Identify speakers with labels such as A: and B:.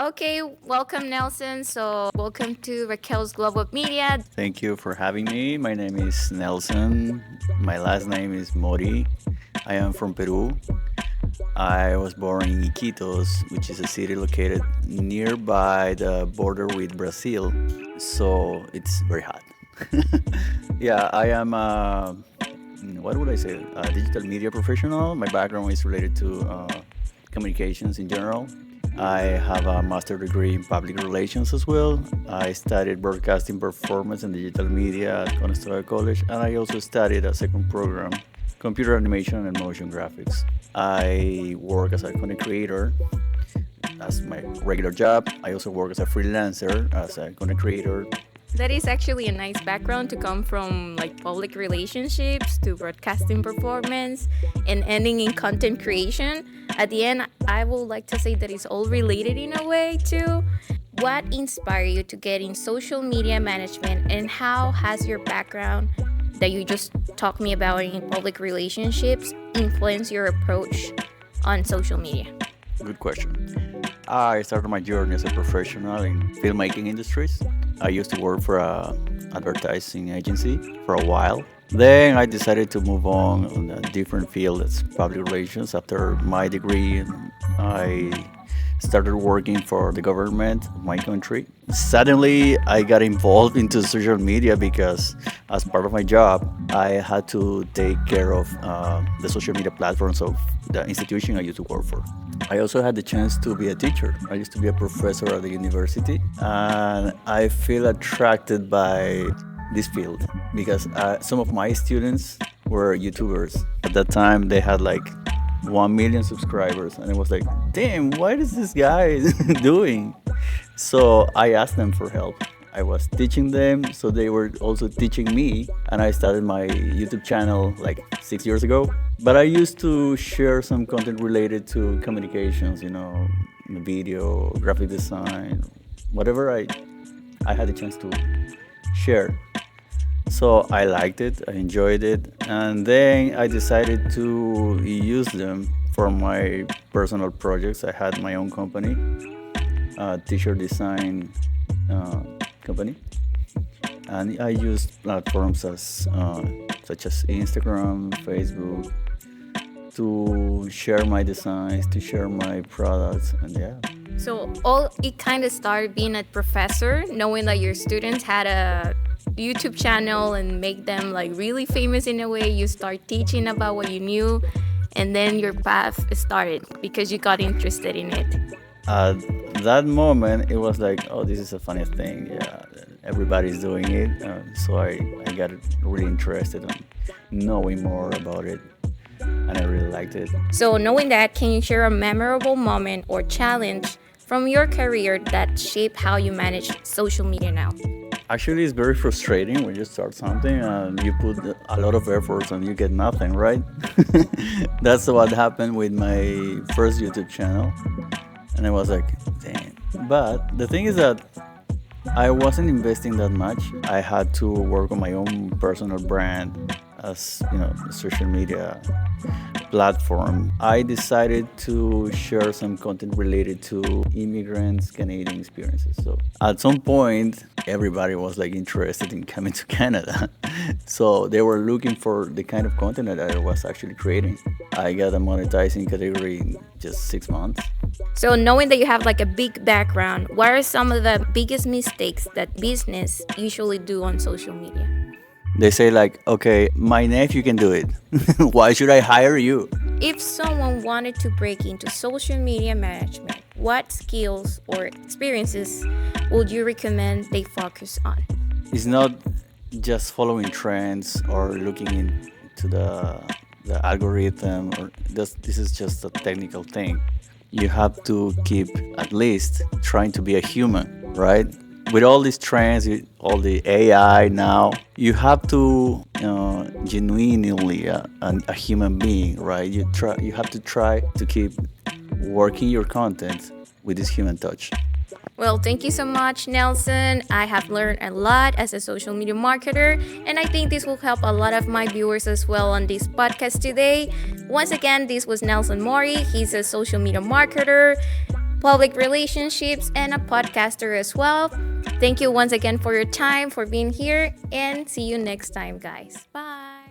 A: Okay, welcome, Nelson. So, welcome to Raquel's Global Media.
B: Thank you for having me. My name is Nelson. My last name is Mori. I am from Peru. I was born in Iquitos, which is a city located nearby the border with Brazil. So it's very hot. Yeah, I am, what would I say, a digital media professional. My background is related to communications in general. I have a master degree in public relations as well. I studied broadcasting performance and digital media at Conestoga College, and I also studied a second program, computer animation and motion graphics. I work as a content creator as my regular job. I also work as a freelancer as a content creator.
A: That is actually a nice background to come from like public relationships to broadcasting performance and ending in content creation. At the end, I would like to say that it's all related in a way too. What inspired you to get in social media management, and how has your background that you just talked me about in public relationships influenced your approach on social media?
B: Good question. I started my journey as a professional in filmmaking industries. I used to work for a advertising agency for a while. Then I decided to move on a different field as public relations after my degree. I started working for the government of my country. Suddenly, I got involved into social media because, as part of my job, I had to take care of the social media platforms of the institution I used to work for. I also had the chance to be a teacher. I used to be a professor at the university, and I feel attracted by this field because some of my students were YouTubers. At that time, they had like 1 million subscribers, and it was like, damn, what is this guy doing? So I asked them for help. I was teaching them, so they were also teaching me, and I started my YouTube channel like 6 years ago. But I used to share some content related to communications, video, graphic design, whatever I had a chance to share. So I liked it, I enjoyed it, and then I decided to use them for my personal projects. I had my own company, a t-shirt design company, and I used platforms such as Instagram, Facebook, to share my designs, to share my products, and yeah.
A: So all it kind of started being a professor, knowing that your students had a YouTube channel and make them like really famous in a way. You start teaching about what you knew, and then your path started because you got interested in it.
B: At that moment, it was like, oh, this is a funny thing. Yeah, everybody's doing it. So I got really interested in knowing more about it, and I really liked it.
A: So knowing that, can you share a memorable moment or challenge from your career that shaped how you manage social media now?
B: Actually, it's very frustrating when you start something and you put a lot of efforts and you get nothing, right? That's what happened with my first YouTube channel. And I was like, damn. But the thing is that I wasn't investing that much. I had to work on my own personal brand as, social media platform. I decided to share some content related to immigrants, Canadian experiences. So at some point, everybody was like interested in coming to Canada. So they were looking for the kind of content that I was actually creating. I got a monetizing category in just 6 months.
A: So knowing that you have like a big background, what are some of the biggest mistakes that business usually do on social media?
B: They say like, okay, my nephew can do it. Why should I hire you?
A: If someone wanted to break into social media management, what skills or experiences would you recommend they focus on?
B: It's not just following trends or looking into the algorithm, or this is just a technical thing. You have to keep at least trying to be a human, right? With all these trends, all the AI now, you have to genuinely a human being, right? You have to try to keep working your content with this human touch.
A: Well, thank you so much, Nelson. I have learned a lot as a social media marketer, and I think this will help a lot of my viewers as well on this podcast today. Once again, this was Nelson Mori. He's a social media marketer. public relationships, and a podcaster as well. Thank you once again for your time, for being here, and see you next time, guys. Bye.